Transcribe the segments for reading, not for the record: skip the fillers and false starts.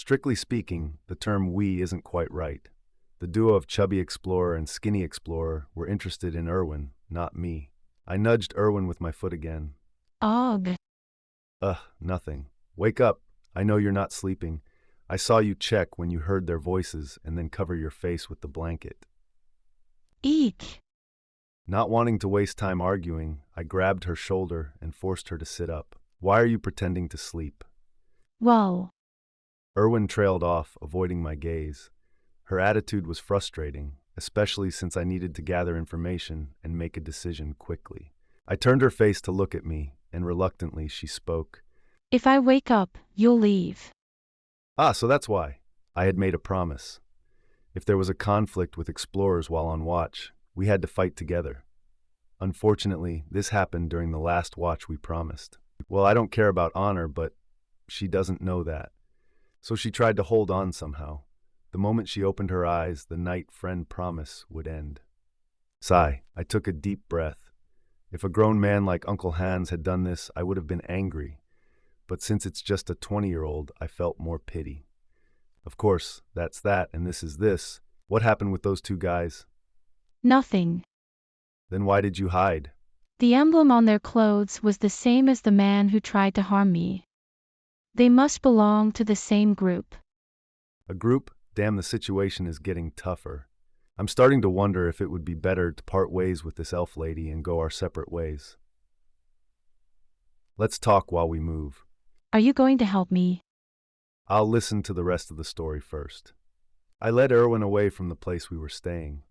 Strictly speaking, the term we isn't quite right. The duo of chubby explorer and skinny explorer were interested in Irwin, not me. I nudged Irwin with my foot again. Ugh. Nothing. Wake up. I know you're not sleeping. I saw you check when you heard their voices and then cover your face with the blanket. Eek. Not wanting to waste time arguing, I grabbed her shoulder and forced her to sit up. Why are you pretending to sleep? Whoa. Irwin trailed off, avoiding my gaze. Her attitude was frustrating, especially since I needed to gather information and make a decision quickly. I turned her face to look at me, and reluctantly she spoke. If I wake up, you'll leave. So that's why. I had made a promise. If there was a conflict with explorers while on watch, we had to fight together. Unfortunately, this happened during the last watch we promised. Well, I don't care about honor, but she doesn't know that. So she tried to hold on somehow. The moment she opened her eyes, the night-friend promise would end. Sigh. I took a deep breath. If a grown man like Uncle Hans had done this, I would have been angry. But since it's just a 20-year-old, I felt more pity. Of course, that's that, and this is this. What happened with those two guys? Nothing. Then why did you hide? The emblem on their clothes was the same as the man who tried to harm me. They must belong to the same group. A group? Damn, the situation is getting tougher. I'm starting to wonder if it would be better to part ways with this elf lady and go our separate ways. Let's talk while we move. Are you going to help me? I'll listen to the rest of the story first. I led Irwin away from the place we were staying.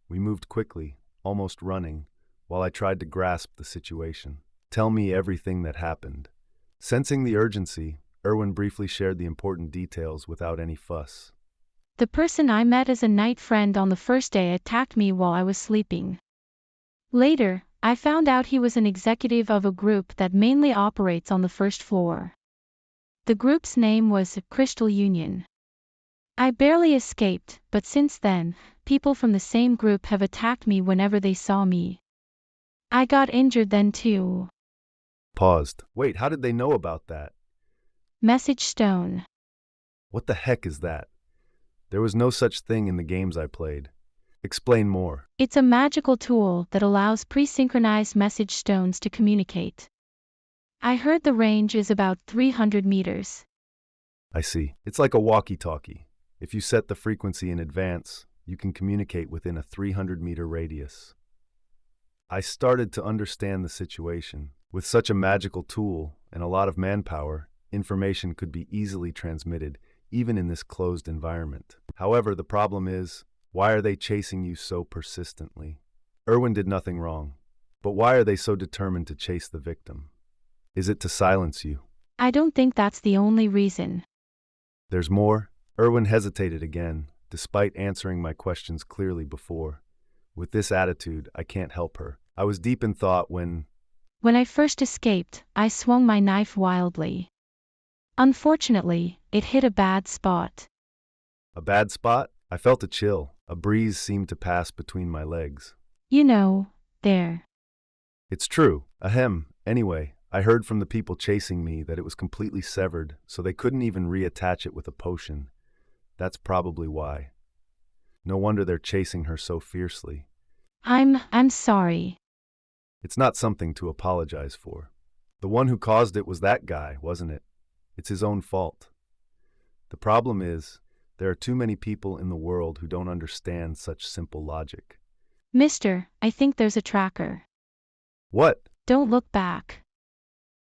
We moved quickly, almost running, while I tried to grasp the situation. Tell me everything that happened. Sensing the urgency, Irwin briefly shared the important details without any fuss. The person I met as a night friend on the first day attacked me while I was sleeping. Later, I found out he was an executive of a group that mainly operates on the first floor. The group's name was Crystal Union. I barely escaped, but since then, people from the same group have attacked me whenever they saw me. I got injured then too. Paused. Wait, how did they know about that? Message stone. What the heck is that? There was no such thing in the games I played. Explain more. It's a magical tool that allows pre-synchronized message stones to communicate. I heard the range is about 300 meters. I see. It's like a walkie-talkie. If you set the frequency in advance, you can communicate within a 300-meter radius. I started to understand the situation. With such a magical tool and a lot of manpower, information could be easily transmitted, even in this closed environment. However, the problem is, why are they chasing you so persistently? Irwin did nothing wrong, but why are they so determined to chase the victim? Is it to silence you? I don't think that's the only reason. There's more? Irwin hesitated again, despite answering my questions clearly before. With this attitude, I can't help her. I was deep in thought when I first escaped, I swung my knife wildly. Unfortunately, it hit a bad spot. A bad spot? I felt a chill. A breeze seemed to pass between my legs. You know, there. It's true. Ahem. Anyway, I heard from the people chasing me that it was completely severed, so they couldn't even reattach it with a potion. That's probably why. No wonder they're chasing her so fiercely. I'm sorry. It's not something to apologize for. The one who caused it was that guy, wasn't it? It's his own fault. The problem is, there are too many people in the world who don't understand such simple logic. Mister, I think there's a tracker. What? Don't look back.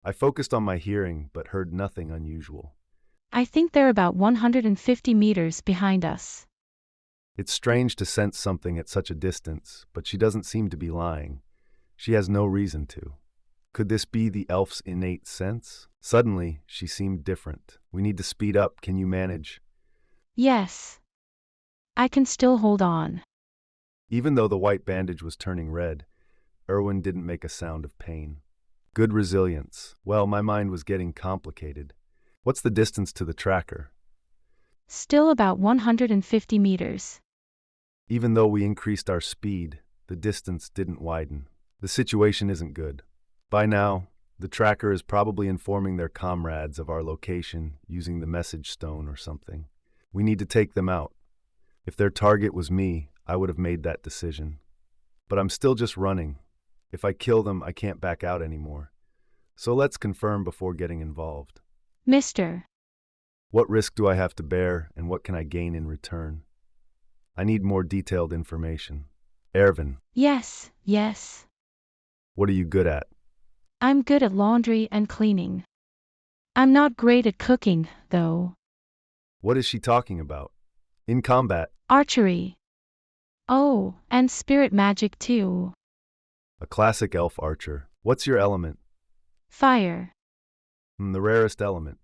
I focused on my hearing, but heard nothing unusual. I think they're about 150 meters behind us. It's strange to sense something at such a distance, but she doesn't seem to be lying. She has no reason to. Could this be the elf's innate sense? Suddenly, she seemed different. We need to speed up. Can you manage? Yes. I can still hold on. Even though the white bandage was turning red, Irwin didn't make a sound of pain. Good resilience. Well, my mind was getting complicated. What's the distance to the tracker? Still about 150 meters. Even though we increased our speed, the distance didn't widen. The situation isn't good. By now, The tracker is probably informing their comrades of our location using the message stone or something. We need to take them out. If their target was me, I would have made that decision. But I'm still just running. If I kill them, I can't back out anymore. So let's confirm before getting involved. Mister. What risk do I have to bear, and what can I gain in return? I need more detailed information. Ervin, Yes, yes. what are you good at? I'm good at laundry and cleaning. I'm not great at cooking, though. What is she talking about? In combat, Archery. Oh, and spirit magic too. a classic elf archer. What's your element? Fire. The rarest element.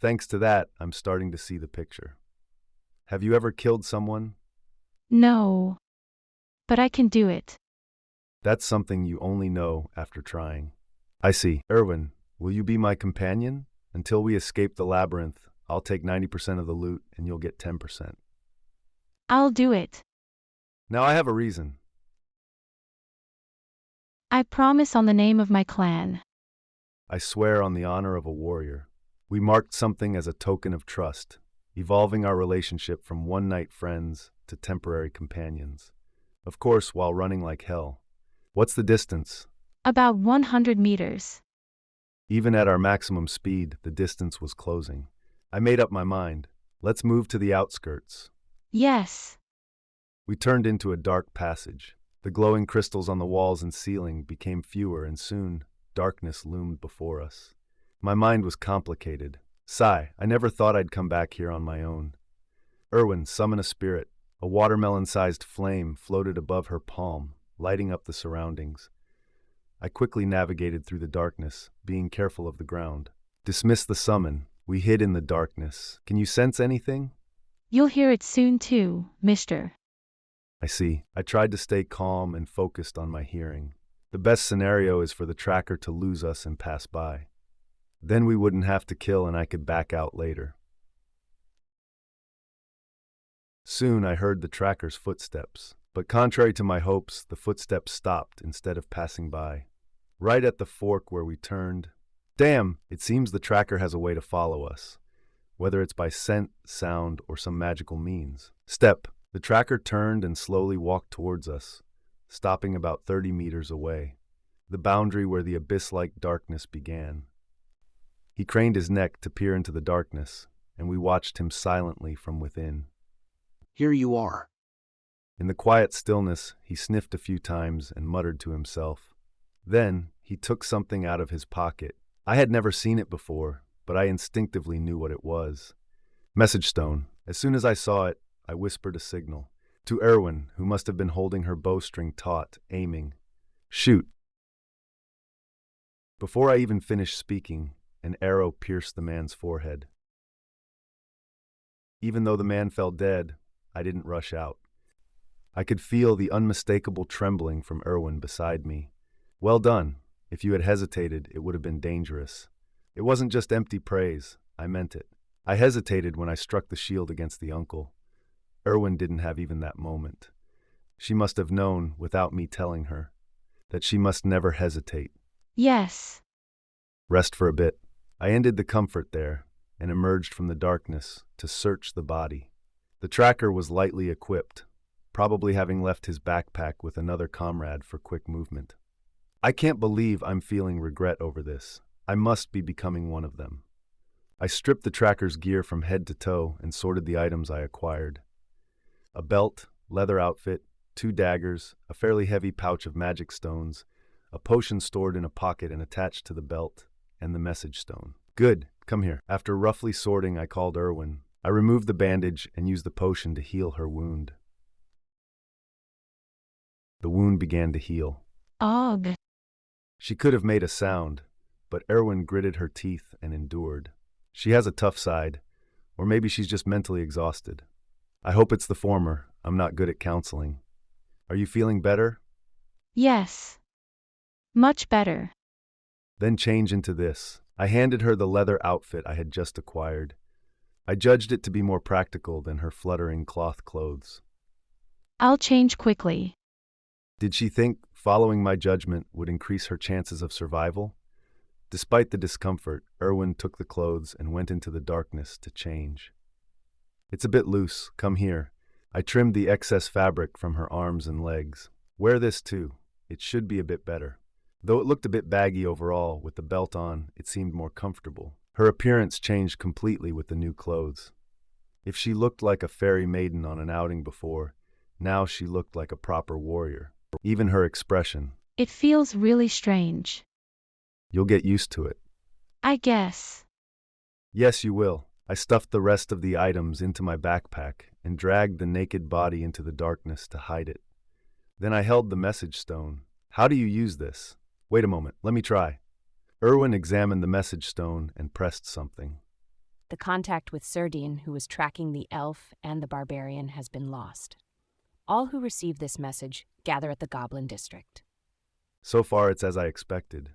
Thanks to that, I'm starting to see the picture. Have you ever killed someone? No. But I can do it. That's something you only know after trying. I see. Erwin, will you be my companion? Until we escape the labyrinth, I'll take 90% of the loot and you'll get 10%. I'll do it. Now I have a reason. I promise on the name of my clan. I swear on the honor of a warrior. We marked something as a token of trust, evolving our relationship from one-night friends to temporary companions. Of course, while running like hell. What's the distance? About 100 meters. Even at our maximum speed, the distance was closing. I made up my mind. Let's move to the outskirts. Yes. We turned into a dark passage. The glowing crystals on the walls and ceiling became fewer, and soon darkness loomed before us. My mind was complicated. Sigh, I never thought I'd come back here on my own. Erwin, summon a spirit. A watermelon-sized flame floated above her palm, lighting up the surroundings. I quickly navigated through the darkness, being careful of the ground. Dismiss the summon. We hid in the darkness. Can you sense anything? You'll hear it soon too, mister. I see. I tried to stay calm and focused on my hearing. The best scenario is for the tracker to lose us and pass by. Then we wouldn't have to kill and I could back out later. Soon I heard the tracker's footsteps, but contrary to my hopes, the footsteps stopped instead of passing by. Right at the fork where we turned. Damn, it seems the tracker has a way to follow us, whether it's by scent, sound, or some magical means. Step. The tracker turned and slowly walked towards us, stopping about 30 meters away, the boundary where the abyss-like darkness began. He craned his neck to peer into the darkness, and we watched him silently from within. Here you are. In the quiet stillness, he sniffed a few times and muttered to himself. Then, he took something out of his pocket. I had never seen it before, but I instinctively knew what it was. Message stone. As soon as I saw it, I whispered a signal. To Erwin, who must have been holding her bowstring taut, aiming. Shoot! Before I even finished speaking, an arrow pierced the man's forehead. Even though the man fell dead, I didn't rush out. I could feel the unmistakable trembling from Erwin beside me. Well done. If you had hesitated, it would have been dangerous. It wasn't just empty praise. I meant it. I hesitated when I struck the shield against the uncle. Erwin didn't have even that moment. She must have known, without me telling her, that she must never hesitate. Yes. Rest for a bit. I ended the comfort there and emerged from the darkness to search the body. The tracker was lightly equipped, probably having left his backpack with another comrade for quick movement. I can't believe I'm feeling regret over this. I must be becoming one of them. I stripped the tracker's gear from head to toe and sorted the items I acquired. A belt, leather outfit, 2 daggers, a fairly heavy pouch of magic stones, a potion stored in a pocket and attached to the belt, and the message stone. Good, come here. After roughly sorting, I called Erwin. I removed the bandage and used the potion to heal her wound. The wound began to heal. Og. She could have made a sound, but Erwin gritted her teeth and endured. She has a tough side, or maybe she's just mentally exhausted. I hope it's the former. I'm not good at counseling. Are you feeling better? Yes. Much better. Then change into this. I handed her the leather outfit I had just acquired. I judged it to be more practical than her fluttering cloth clothes. I'll change quickly. Did she think following my judgment would increase her chances of survival? Despite the discomfort, Erwin took the clothes and went into the darkness to change. It's a bit loose, come here. I trimmed the excess fabric from her arms and legs. Wear this too. It should be a bit better. Though it looked a bit baggy overall, with the belt on, it seemed more comfortable. Her appearance changed completely with the new clothes. If she looked like a fairy maiden on an outing before, now she looked like a proper warrior. Even her expression. It feels really strange. You'll get used to it. I guess. Yes, you will. I stuffed the rest of the items into my backpack and dragged the naked body into the darkness to hide it. Then I held the message stone. How do you use this? Wait a moment, let me try. Erwin examined the message stone and pressed something. The contact with Surdine, who was tracking the elf and the barbarian, has been lost. All who receive this message gather at the Goblin District. So far, it's as I expected.